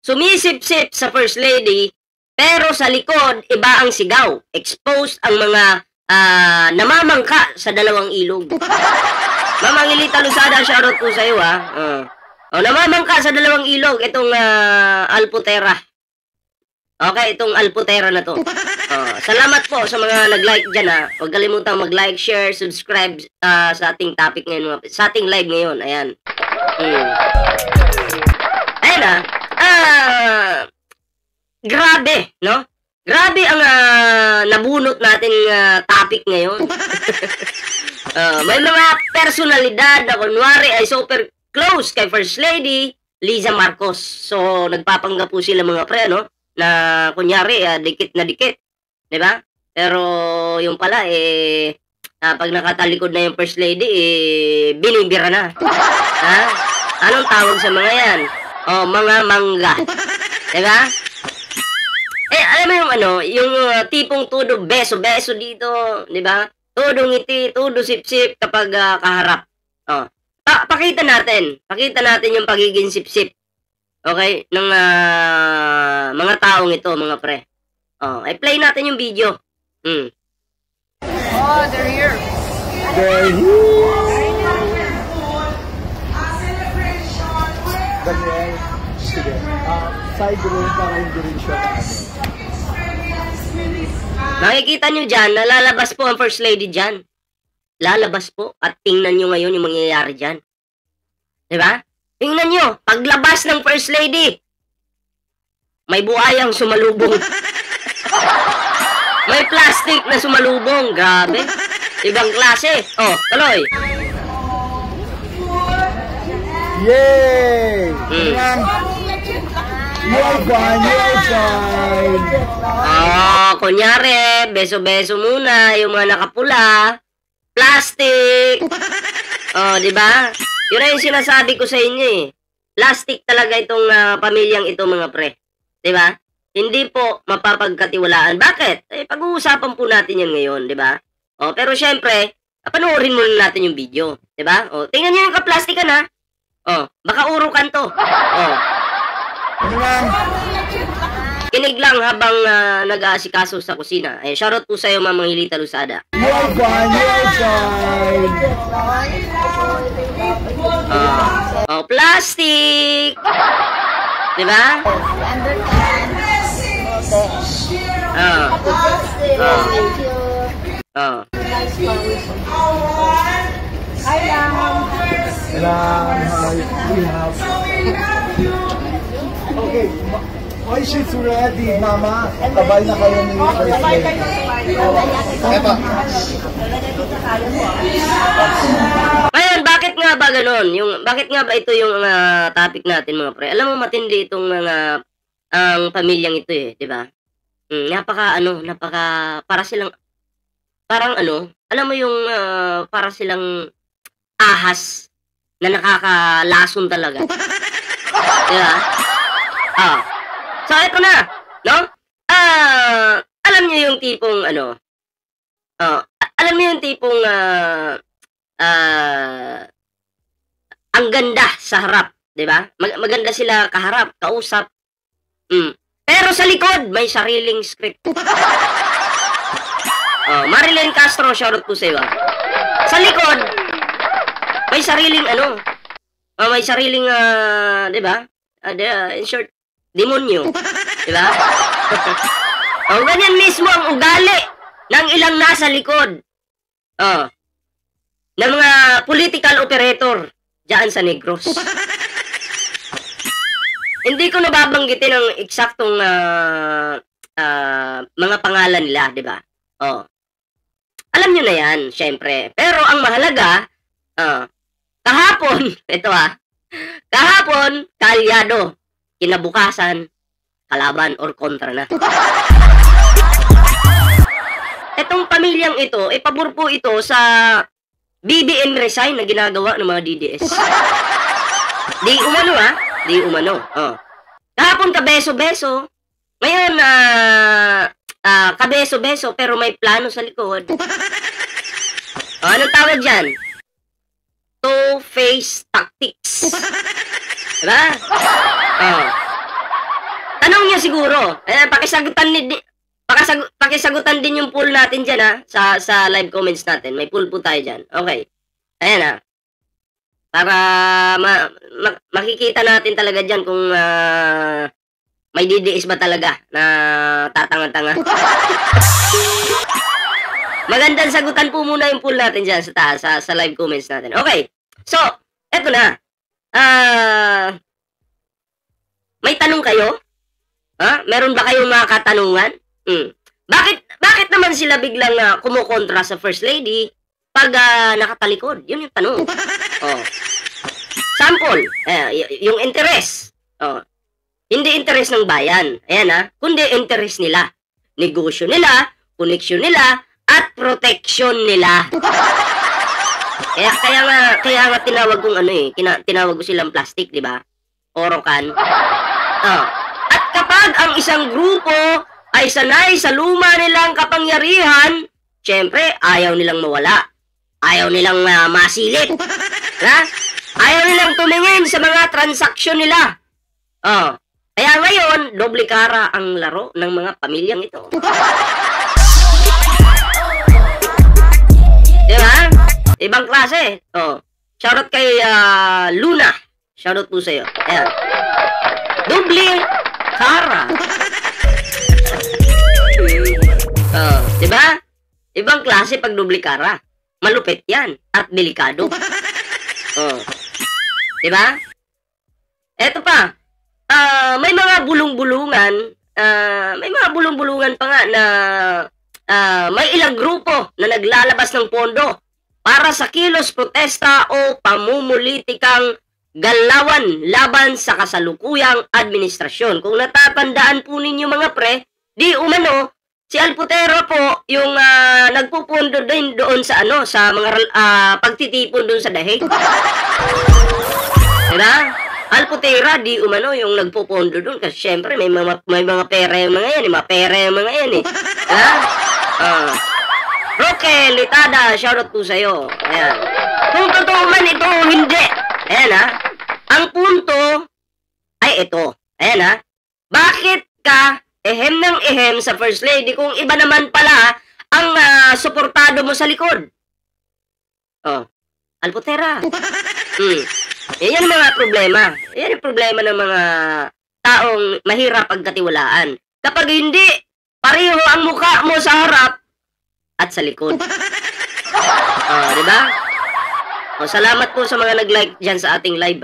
sumisip-sip sa First Lady, pero sa likod, iba ang sigaw. Exposed ang mga namamangka sa dalawang ilog. Mamang Ilita Lusada, shoutout po sa iyo, ha. Namamangka sa dalawang ilog, itong Alputera. Okay, itong Alputera na to. Salamat po sa mga nag-like dyan, ha. Huwag kalimutang mag-like, share, subscribe sa ating topic ngayon, sa ating live ngayon. Ayan. Ayan, grabe, no? Grabe ang nabunot nating topic ngayon. May mga personalidad na kunwari ay super close kay First Lady Liza Marcos. So, nagpapanggap po sila mga pre, no? Na kunyari, dikit na dikit. Diba? Pero, yung pala, pag nakatalikod na yung First Lady, binibira na. Ha? Anong tawag sa mga yan? Mga mangga. Diba? Alam mo yung yung tipong todo beso-beso dito, diba? Todo ngiti, todo sip-sip kapag kaharap. Pakita natin yung pagiging sip-sip. Okay? Ng mga taong ito, mga pre. Play natin yung video. They're here. They're here. Daniel, sige. Side room para hindi rin siya. Makikita nyo dyan, nalalabas po ang First Lady dyan. Lalabas po. At tingnan nyo ngayon yung mangyayari dyan. Diba? Tingnan nyo, paglabas ng First Lady, may buhayang sumalubong. May plastic na sumalubong. Grabe. Ibang klase. Tuloy. Yay! You're fine, you're fine. Kunyari, beso-beso muna, yung mga nakapula, plastic. Diba? Yun na yung sinasabi ko sa inyo eh. Plastic talaga itong pamilyang ito, mga pre. Diba? Hindi po mapapagkatiwalaan. Bakit? Pag-uusapan po natin yan ngayon, diba? Pero syempre, panoorin muna natin yung video. Diba? Tingnan nyo yung kaplastikan, ha? Baka urukan to. Kinig lang habang nag-aasikaso sa kusina. Shoutout po sa iyo, Mamang Hilita Lusada. You're fine, you're fine. Plastic! Diba? Okay. Why she's ready, Mama? Sabay na kayo ni First Lady. Ngayon, bakit nga ba ganon? Bakit nga ba ito yung topic natin, mga pre? Alam mo, matindi itong mga ang pamilyang ito eh, di ba? Napaka, para silang, parang alam mo yung para silang ahas na nakakalason talaga. Di ba? So, ito na, no? Alam niyo yung tipong, alam niyo yung tipong, ang ganda sa harap, di ba? Maganda sila kaharap, kausap. Pero sa likod, may sariling script. Marilyn Castro, shoutout po sa iyo. Sa likod, may sariling, may sariling, di ba? In short, demonyo. Diba? Ganyan mismo ang ugali ng ilang nasa likod. Ng mga political operator dyan sa Negros. Hindi ko nababanggitin ang eksaktong mga pangalan nila, diba? Alam nyo na yan, syempre. Pero ang mahalaga, kahapon, kahapon, kalyado. Kinabukasan, kalaban or kontra na. Etong pamilyang ito, pabor po ito sa BBM resign na ginagawa ng mga DDS. Di umano. Kahapon kabeso-beso. Ngayon, kabeso-beso pero may plano sa likod. Anong tawag dyan? Two-face tactics. Diba? siguro. Pakisagutan din yung poll natin dyan, ha, sa live comments natin. May poll po tayo dyan. Okay. Ayan, ha. Para makikita natin talaga dyan kung may DDS ba talaga na tatanga-tanga. Magandang sagutan po muna yung poll natin dyan sa taas, sa live comments natin. Okay. So, eto na. May tanong kayo? Meron ba kayong mga katanungan? Bakit naman sila biglang kumukontra sa First Lady pag nakatalikod? Yun yung tanong. Sample, yung interest. Hindi interest ng bayan. Ayan, kundi interest nila. Negosyo nila, koneksyon nila, at protection nila. Kaya nga tinawag kong tinawag ko silang plastic, di ba? Orokan. At kapag ang isang grupo ay sanay sa luma nilang kapangyarihan, syempre, ayaw nilang mawala. Ayaw nilang masilip. Ayaw nilang tumingin sa mga transaksyon nila. Kaya ngayon, doble kara ang laro ng mga pamilyang ito. Diba? Ibang klase. Shoutout kay Luna. Shoutout po sa'yo. Ayan. Doble kara. Diba? Ibang klase pag doble kara. Malupit yan. At delikado. Diba? Eto pa. May mga bulong-bulungan. May mga bulong-bulungan pa nga na may ilang grupo na naglalabas ng pondo para sa kilos protesta o pamumulitikang galawan laban sa kasalukuyang administrasyon. Kung natatandaan po ninyo mga pre, di umano, si Alputero po yung nagpupundo din doon sa sa mga pagtitipon doon sa dahig. Diba? Alputera, di umano yung nagpupondo doon kasi syempre may mga pera yung mga yan, mga pera yung mga yan Roque Litada, shoutout po sa'yo. Ayan. Kung totoo man ito, hindi. Ayan Ang punto ay ito. Ayan Bakit ka ehem ng ehem sa First Lady kung iba naman pala ang suportado mo sa likod? Alputera. Yan yung mga problema. Yan yung problema ng mga taong mahirap pagkatiwalaan. Kapag hindi, pareho ang mukha mo sa harap at sa likod. Diba? Salamat po sa mga nag-like dyan sa ating live,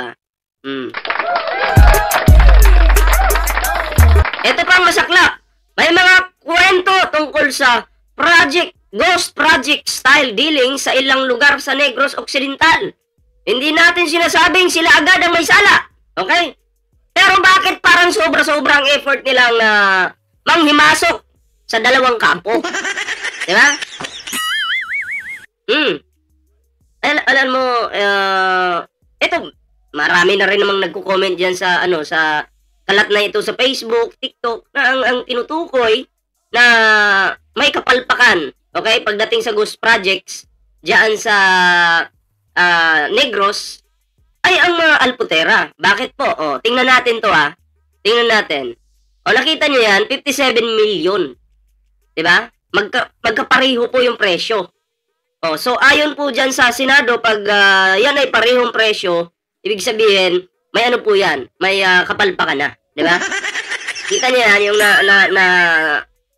Ito pang masaklap. May mga kwento tungkol sa ghost project style dealing sa ilang lugar sa Negros Occidental. Hindi natin sinasabing sila agad ang may sala. Okay? Pero bakit parang sobra-sobrang effort nilang manghimasok sa dalawang kampo? Diba? Alam mo, ito, marami na rin namang nagko-comment dyan sa, sa kalat na ito sa Facebook, TikTok, na ang tinutukoy na may kapalpakan, okay, pagdating sa ghost projects, dyan sa Negros, ay ang mga Alputera. Bakit po? Tingnan natin to Tingnan natin. Nakita nyo yan, 57 million. Diba? Magkapareho po yung presyo. So ayon po dyan sa Senado, pag yan ay parehong presyo, ibig sabihin, may ano po yan, may kapalpakan na. Diba? Kita nyo yan, yung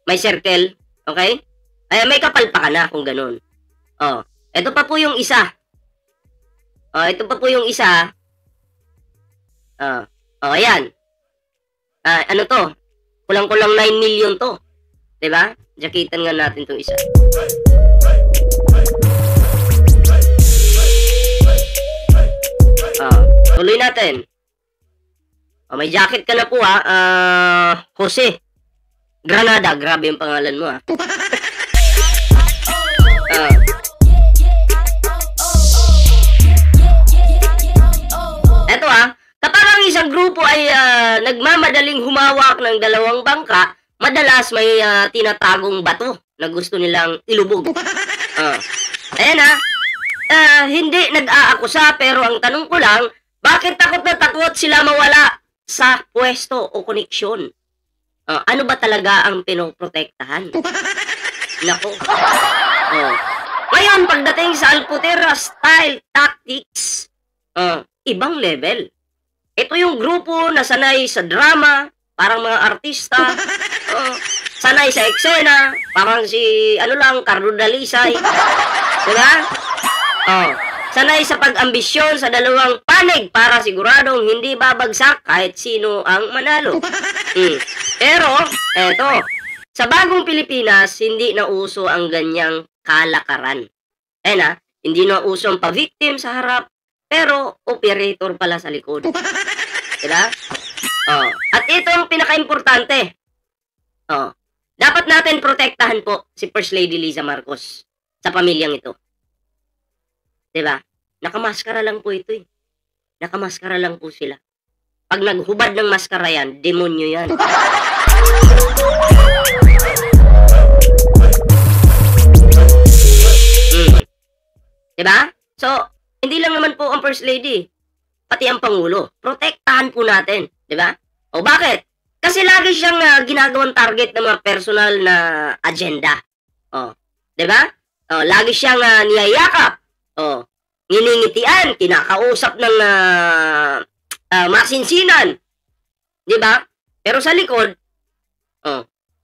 may circle. Okay? Ay, may kapalpakan na kung ganun. Ito pa po yung isa. Ito pa po yung isa. Ayan. Ano to? Kulang-kulang 9 million to. Diba? Jakitan nga natin itong isa. Tuloy natin. May jacket ka na po Jose Granada. Grabe yung pangalan mo Eto kapag ang isang grupo ay nagmamadaling humawak ng dalawang bangka, madalas may tinatagong bato na gusto nilang ilubog. Ayan hindi nag-aakusa, pero ang tanong ko lang, bakit takot na takot sila mawala sa pwesto o koneksyon? Ano ba talaga ang pinoprotektahan? Nako. Oh. Ngayon, pagdating sa Alputera style tactics, ibang level. Ito yung grupo na sanay sa drama, parang mga artista, sanay sa eksena, parang si, Carlo Dalisay. Diba? Sanay sa pag-ambisyon sa dalawang panig para siguradong hindi babagsak kahit sino ang manalo. Pero, eto, sa bagong Pilipinas, hindi na uso ang ganyang kalakaran. Hindi na uso ang pa-victim sa harap, pero operator pala sa likod. Diba? At ito ang pinaka-importante. Dapat natin protektahan po si First Lady Liza Marcos sa pamilyang ito. Diba? Nakamaskara lang po ito eh. Nakamaskara lang po sila. Pag naghubad ng maskara yan, demonyo yan. Diba? So, hindi lang naman po ang First Lady, pati ang Pangulo. Protektahan po natin. Diba? O bakit? Kasi lagi siyang ginagawang target ng mga personal na agenda. Diba? Lagi siyang niyayakap. Niningitian, kinakausap ng masinsinan. Diba? Pero sa likod,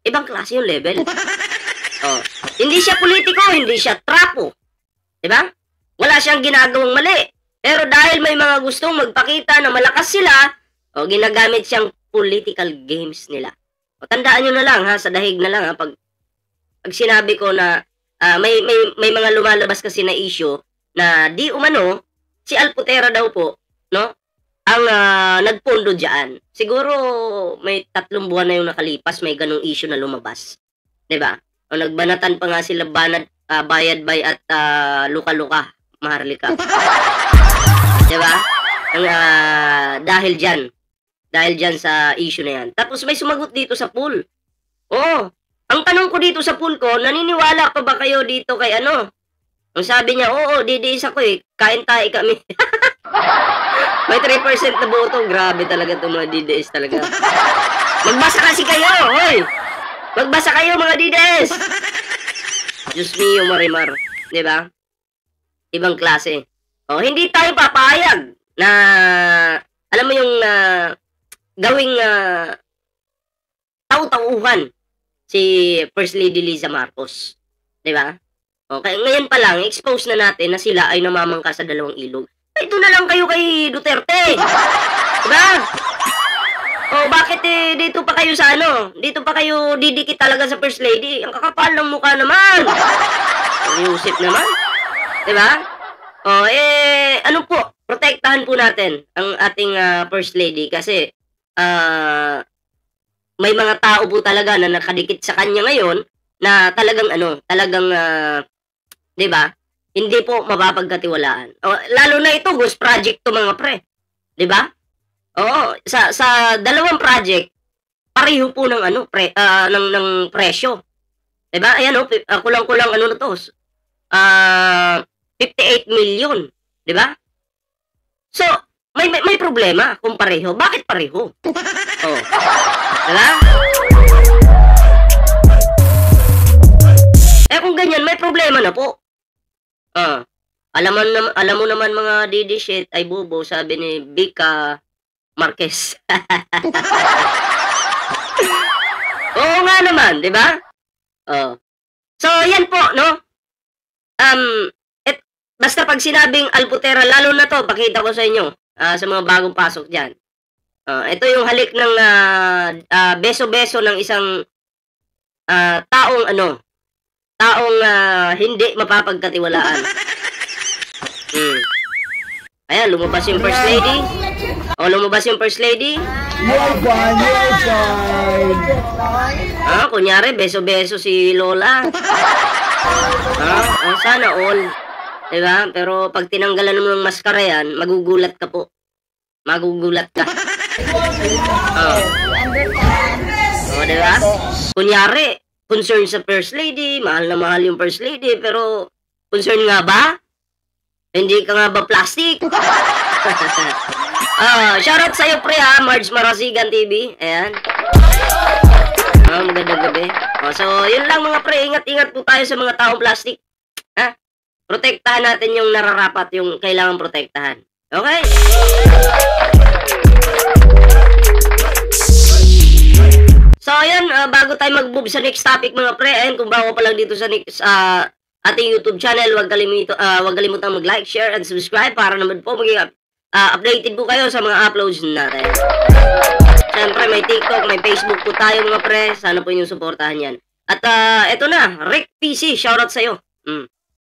ibang klase yung level. Hindi siya politiko, hindi siya trapo. Diba? Wala siyang ginagawang mali. Pero dahil may mga gustong magpakita na malakas sila, ginagamit siyang political games nila. Tandaan nyo na lang ha, sa dahig na lang ha, pag sinabi ko na may mga lumalabas kasi na issue na di umano, si Alputera daw po, no? Ang nagpondo dyan. Siguro may 3 buwan na yung nakalipas, may ganong issue na lumabas. Diba? Nagbanatan pa nga sila Bayad-Bay at Luka-Luka, Maharlika. Diba? Dahil dyan sa issue na yan. Tapos may sumagot dito sa pool. Ang tanong ko dito sa pool ko, naniniwala pa ba kayo dito kay Ang sabi niya, didiis ako eh. Kain tayo kami. May 3% na boto. Grabe talaga itong mga didiis talaga. Magbasa kasi kayo, hoy! Magbasa kayo mga didiis! Diyos mio, Marimar. Diba? Ibang klase. Hindi tayo papayag na, alam mo yung gawing tau-tauhan si First Lady Liza Marcos. Diba? Okay, ngayon pa lang, expose na natin na sila ay namamangka sa dalawang ilog. Ito na lang kayo kay Duterte. Diba? Bakit dito pa kayo sa dito pa kayo didikit talaga sa First Lady? Ang kakapal ng mukha naman. Ang Yusip naman. Diba? Protektahan po natin ang ating First Lady kasi may mga tao po talaga na nakadikit sa kanya ngayon na talagang diba? Hindi po mapapagkatiwalaan. Lalo na ito, ghost project to mga pre. Diba? Sa dalawang project, pareho po ng ng presyo. Diba? Ayan kulang-kulang na to. 58 million. Diba? So, may problema kung pareho. Bakit pareho? Diba? Kung ganyan, may problema na po. Alam mo naman mga didi shit ay bubo, sabi ni Bika Marquez. Oo nga naman, di ba? So, yan po, no? Basta pag sinabing Alputera, lalo na to, pakita ko sa inyo, sa mga bagong pasok dyan. Ito yung halik ng beso-beso ng isang taong hindi mapapagkatiwalaan. Ayan, lumabas yung First Lady. Lumabas yung First Lady. You're fine. Kunyari, beso-beso si Lola. Sana all. Diba? Pero pag tinanggalan mo ng maskara yan, magugulat ka po. Magugulat ka. Diba? Kunyari, concern sa First Lady, mahal na mahal yung First Lady, pero concern nga ba? Hindi ka nga ba plastic? Shoutout sa'yo pre ha, Marge Marasigan TV. Ayan. Magandang gabi. So, yun lang mga pre. Ingat-ingat po tayo sa mga taong plastic. Ha? Protektahan natin yung nararapat, yung kailangan protektahan. Okay? So, ayan, bago tayo mag-move sa next topic mga pre, ayan, kung bago pa lang dito sa next, ating YouTube channel, huwag kalimutang mag-like, share, and subscribe para naman po maging updated po kayo sa mga uploads natin. Siyempre, may TikTok, may Facebook po tayo mga pre, sana po yung suportahan yan. At eto na, Rick PC, shoutout sa'yo.